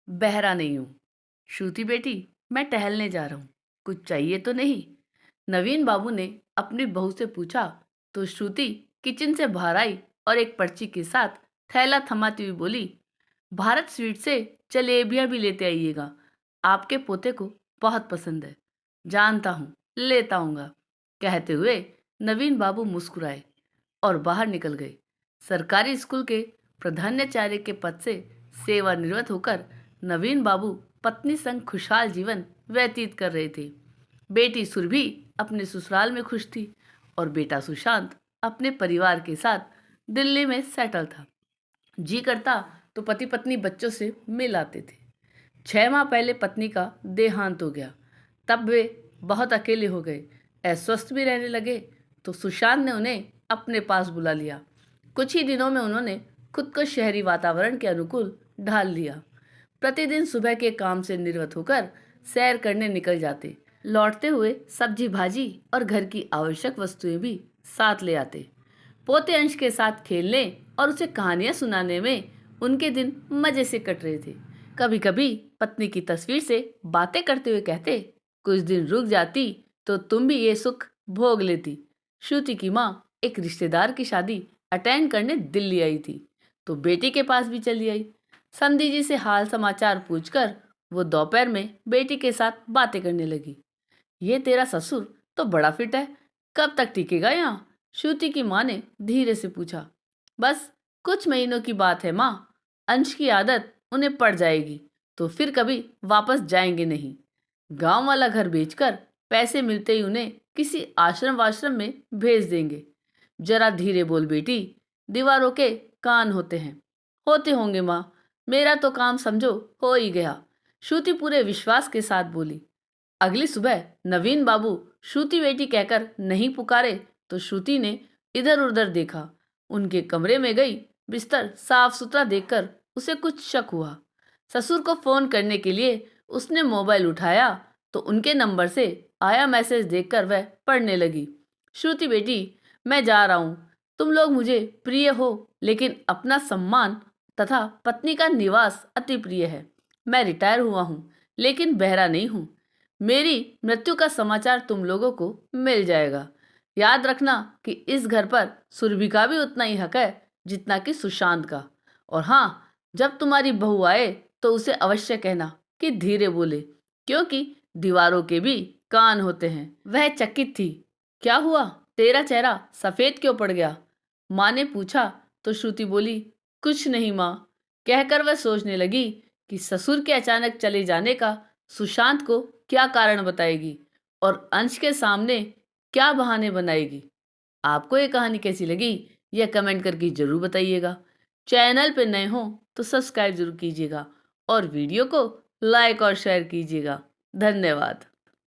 बहरा नहीं हूँ। श्रुति बेटी, मैं टहलने जा रहा हूँ। कुछ चाहिए तो नहीं? नवीन बाबू ने अपनी बहू से पूछा तो श्रुति किचन से बाहर आई और एक पर्ची के साथ थैला थमाती हुई बोली, भारत स्वीट से जलेबियां भी लेते आइएगा। आपके पोते को बहुत पसंद है। जानता हूँ, लेता आऊंगा। कहते हुए नवीन बाबू मुस्कुराए और बाहर निकल गए। सरकारी स्कूल के प्रधानाचार्य के पद से सेवानिवृत्त होकर नवीन बाबू पत्नी संग खुशहाल जीवन व्यतीत कर रहे थे। बेटी सुरभि अपने ससुराल में खुश थी और बेटा सुशांत अपने परिवार के साथ दिल्ली में सेटल था। जी करता तो पति पत्नी बच्चों से मिल आते थे। 6 माह पहले पत्नी का देहांत हो गया। तब वे बहुत अकेले हो गए, अस्वस्थ भी रहने लगे। तो सुशांत ने उन्हें अपने पास बुला लिया। कुछ ही दिनों में उन्होंने खुद को शहरी वातावरण के अनुकूल ढाल लिया। प्रतिदिन सुबह के काम से निवृत्त होकर सैर करने निकल जाते। लौटते हुए सब्जी भाजी और घर की आवश्यक वस्तुएं भी साथ ले आते। पोते अंश के साथ खेलने और उसे कहानियां सुनाने में उनके दिन मजे से कट रहे थे। कभी कभी पत्नी की तस्वीर से बातें करते हुए कहते, कुछ दिन रुक जाती तो तुम भी ये सुख भोग लेती। श्रुति की माँ एक रिश्तेदार की शादी अटेंड करने दिल्ली आई थी तो बेटी के पास भी चली आई। समधी जी से हाल समाचार पूछकर वो दोपहर में बेटी के साथ बातें करने लगी। ये तेरा ससुर तो बड़ा फिट है, कब तक टिकेगा यहाँ? श्रुति की माँ ने धीरे से पूछा। बस कुछ महीनों की बात है माँ, अंश की आदत उन्हें पड़ जाएगी तो फिर कभी वापस जाएंगे नहीं। गांव वाला घर बेचकर पैसे मिलते ही उन्हें किसी आश्रम वाश्रम में भेज देंगे। जरा धीरे बोल बेटी, दीवारों के कान होते हैं। होते होंगे माँ, मेरा तो काम समझो हो ही गया। श्रुति पूरे विश्वास के साथ बोली। अगली सुबह नवीन बाबू श्रुति बेटी कहकर नहीं पुकारे तो श्रुति ने इधर उधर देखा। उनके कमरे में गई। बिस्तर साफ सुथरा देखकर उसे कुछ शक हुआ। ससुर को फोन करने के लिए उसने मोबाइल उठाया तो उनके नंबर से आया मैसेज देखकर वह पढ़ने लगी। श्रुति बेटी, मैं जा रहा हूँ। तुम लोग मुझे प्रिय हो, लेकिन अपना सम्मान तथा पत्नी का निवास अति प्रिय है। मैं रिटायर हुआ हूँ, लेकिन बहरा नहीं हूँ। मेरी मृत्यु का समाचार तुम लोगों को मिल जाएगा। याद रखना कि इस घर पर सुरभि का भी उतना ही हक है जितना कि सुशांत का। और हाँ, जब तुम्हारी बहू आए तो उसे अवश्य कहना कि धीरे बोले, क्योंकि दीवारों के भी कान होते हैं। वह चकित थी। क्या हुआ, तेरा चेहरा सफेद क्यों पड़ गया? माँ ने पूछा तो श्रुति बोली, कुछ नहीं माँ। कहकर वह सोचने लगी कि ससुर के अचानक चले जाने का सुशांत को क्या कारण बताएगी और अंश के सामने क्या बहाने बनाएगी। आपको ये कहानी कैसी लगी यह कमेंट करके जरूर बताइएगा। चैनल पे नए हो तो सब्सक्राइब जरूर कीजिएगा और वीडियो को लाइक और शेयर कीजिएगा। धन्यवाद।